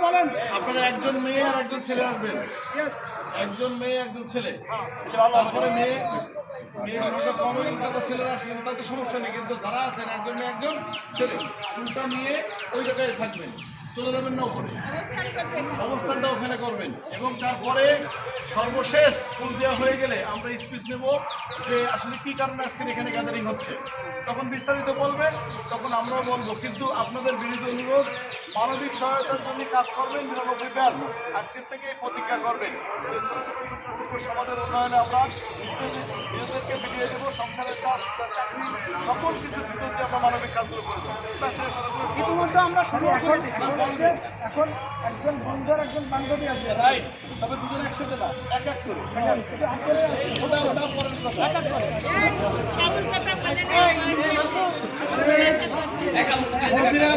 বলেন। আপনারা একজন মেয়ে আর একজন ছেলে আসবেন, একজন মেয়ে একজন ছেলে, তারপরে মেয়ের সংখ্যা কম হয়ে গেলে তারপর ছেলেরা আসবেন, তাতে সমস্যা নেই। কিন্তু যারা আছেন একজন মেয়ে একজন ছেলে, ফুলটা নিয়ে ওই জায়গায় থাকবেন, চলে যাবেন না ওখানে, অবস্থানটা ওখানে করবেন। এবং তারপরে সর্বশেষ ফুল দেওয়া হয়ে গেলে আমরা স্পিচ নেব যে আসলে কী কারণে আজকে এখানে গ্যাদারিং হচ্ছে। তখন বিস্তারিত বলবেন, তখন আমরাও বলবো। কিন্তু আপনাদের বিনীত অনুরোধ, মানবিক সহায়তার জন্য কাজ করবেন ৯৯ ব্যাচ। আজকের থেকে প্রতিজ্ঞা করবেন যে ছোট ছোট টুকরো সমাজের উন্নয়নে আমরা নিজেদেরকে বিলিয়ে দেবো। সংসারের কাজ, চাকরি, সকল কিছুর ভিতর দিয়ে আমরা মানবিক কাজগুলো করবো। ইতিমধ্যে আমরা শুরু করে দিচ্ছি। এখন একজন বন্ধু আর একজন বান্ধবী আসবে, রাইট। তবে দুজন একসাথে না, এক এক করে। ওটা পরের কথা। এক এক করে। মন্দিরে